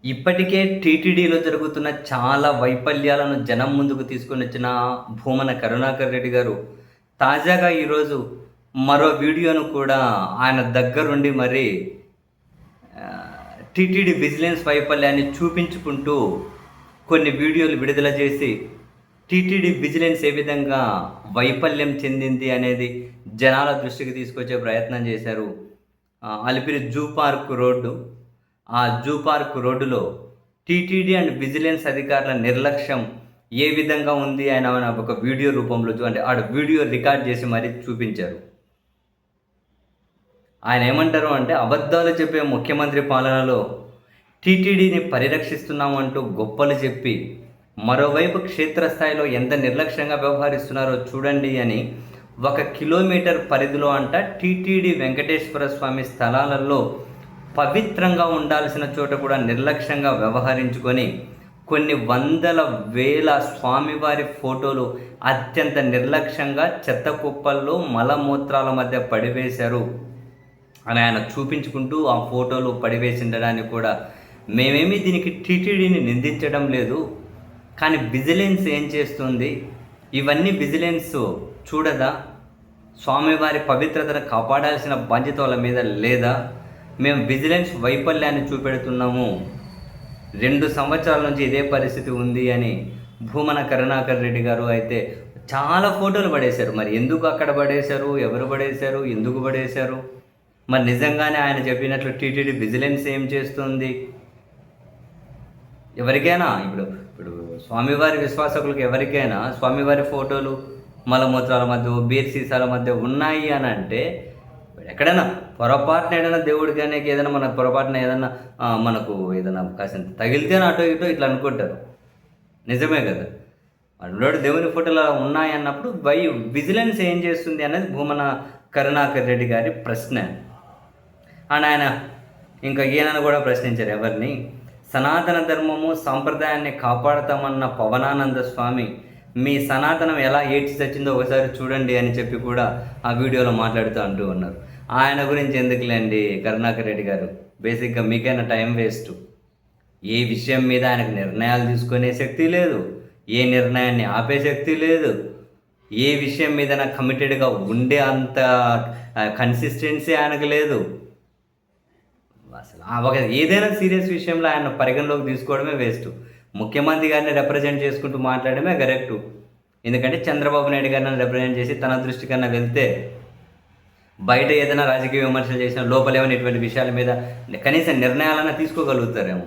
ఇప్పటికే టీటీడీలో జరుగుతున్న చాలా వైఫల్యాలను జనం ముందుకు తీసుకొనొచ్చిన భూమన కరుణాకర్ రెడ్డి గారు, తాజాగా ఈరోజు మరో వీడియోను కూడా ఆయన దగ్గరుండి మరి టీటీడీ విజిలెన్స్ వైఫల్యాన్ని చూపించుకుంటూ కొన్ని వీడియోలు విడుదల చేసి, టీటీడీ విజిలెన్స్ ఏ విధంగా వైఫల్యం చెందింది అనేది జనాల దృష్టికి తీసుకొచ్చే ప్రయత్నం చేశారు. అలిపిరి జూ పార్క్ రోడ్డు, ఆ జూ పార్క్ రోడ్డులో టీటీడీ అండ్ విజిలెన్స్ అధికారుల నిర్లక్ష్యం ఏ విధంగా ఉంది ఆయన ఒక వీడియో రూపంలో అంటే ఆడ వీడియో రికార్డ్ చేసి మరీ చూపించారు. ఆయన ఏమంటారు అంటే, అబద్ధాలు చెప్పే ముఖ్యమంత్రి పాలనలో టీటీడీని పరిరక్షిస్తున్నాము అంటూ గొప్పలు చెప్పి, మరోవైపు క్షేత్రస్థాయిలో ఎంత నిర్లక్ష్యంగా వ్యవహరిస్తున్నారో చూడండి అని 1 కిలోమీటర్ పరిధిలో అంట టీటీడీ వెంకటేశ్వర స్వామి స్థలాలలో పవిత్రంగా ఉండాల్సిన చోట కూడా నిర్లక్ష్యంగా వ్యవహరించుకొని కొన్ని వందల వేల స్వామివారి ఫోటోలు అత్యంత నిర్లక్ష్యంగా చెత్త కుప్పల్లో మలమూత్రాల మధ్య పడివేశారు అని ఆయన చూపించుకుంటూ ఆ ఫోటోలు పడివేసిండడానికి కూడా మేమేమి దీనికి టీటీడీని నిందించడం లేదు, కానీ విజిలెన్స్ ఏం చేస్తుంది, ఇవన్నీ విజిలెన్స్ చూడదా, స్వామివారి పవిత్రతను కాపాడాల్సిన బాధ్యత వాళ్ళ మీద లేదా, మేము విజిలెన్స్ వైఫల్యాన్ని చూపెడుతున్నాము, 2 సంవత్సరాల నుంచి ఇదే పరిస్థితి ఉంది అని భూమన కరుణాకర్ రెడ్డి గారు అయితే చాలా ఫోటోలు పడేశారు. మరి ఎందుకు అక్కడ పడేశారు, ఎవరు పడేశారు, ఎందుకు పడేశారు, మరి నిజంగానే ఆయన చెప్పినట్లు టీటీడీ విజిలెన్స్ ఏం చేస్తుంది? ఎవరికైనా ఇప్పుడు ఇప్పుడు స్వామివారి విశ్వాసకులకు ఎవరికైనా స్వామివారి ఫోటోలు మలమూత్రాల మధ్య, బీర్ సీసాల మధ్య ఉన్నాయి అని అంటే, ఎక్కడైనా పొరపాటున ఏదైనా దేవుడికి కానీ ఏదైనా మన పొరపాటున ఏదైనా మనకు ఏదైనా కాసింత తగిలితేనే అటో ఇటో ఇట్లా అనుకుంటారు. నిజమే కదా, అందులో దేవుని ఫోటోలు అలా ఉన్నాయి అన్నప్పుడు విజిలెన్స్ ఏం చేస్తుంది అనేది భూమన కరుణాకర్ రెడ్డి గారి ప్రశ్న. అండ్ ఆయన ఇంకా ఈయనను కూడా ప్రశ్నించారు ఎవరిని, సనాతన ధర్మము సాంప్రదాయాన్ని కాపాడుతామన్న పవనానంద స్వామి మీ సనాతనం ఎలా ఏడ్చి చచ్చిందో ఒకసారి చూడండి అని చెప్పి కూడా ఆ వీడియోలో మాట్లాడుతూ అంటూ ఉన్నారు. ఆయన గురించి ఎందుకులేండి కరుణాకర్ రెడ్డి గారు, బేసిక్గా మీకైనా టైం వేస్ట్. ఏ విషయం మీద ఆయనకు నిర్ణయాలు తీసుకునే శక్తి లేదు, ఏ నిర్ణయాన్ని ఆపే శక్తి లేదు, ఏ విషయం మీద కమిటెడ్గా ఉండే అంత కన్సిస్టెన్సీ ఆయనకు లేదు. అసలు ఒక ఏదైనా సీరియస్ విషయంలో ఆయన పరిగణలోకి తీసుకోవడమే వేస్ట్. ముఖ్యమంత్రి గారిని రిప్రజెంట్ చేసుకుంటూ మాట్లాడమే కరెక్టు. ఎందుకంటే చంద్రబాబు నాయుడు గారిని రిప్రజెంట్ చేసి తన దృష్టి కన్నా వెళ్తే, బయట ఏదైనా రాజకీయ విమర్శలు చేసినా లోపల ఏమైనా ఇటువంటి విషయాల మీద కనీసం నిర్ణయాలన్నా తీసుకోగలుగుతారేమో.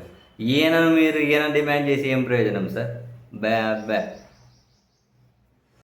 ఈయన డిమాండ్ చేసి ఏం ప్రయోజనం సార్? బ్యా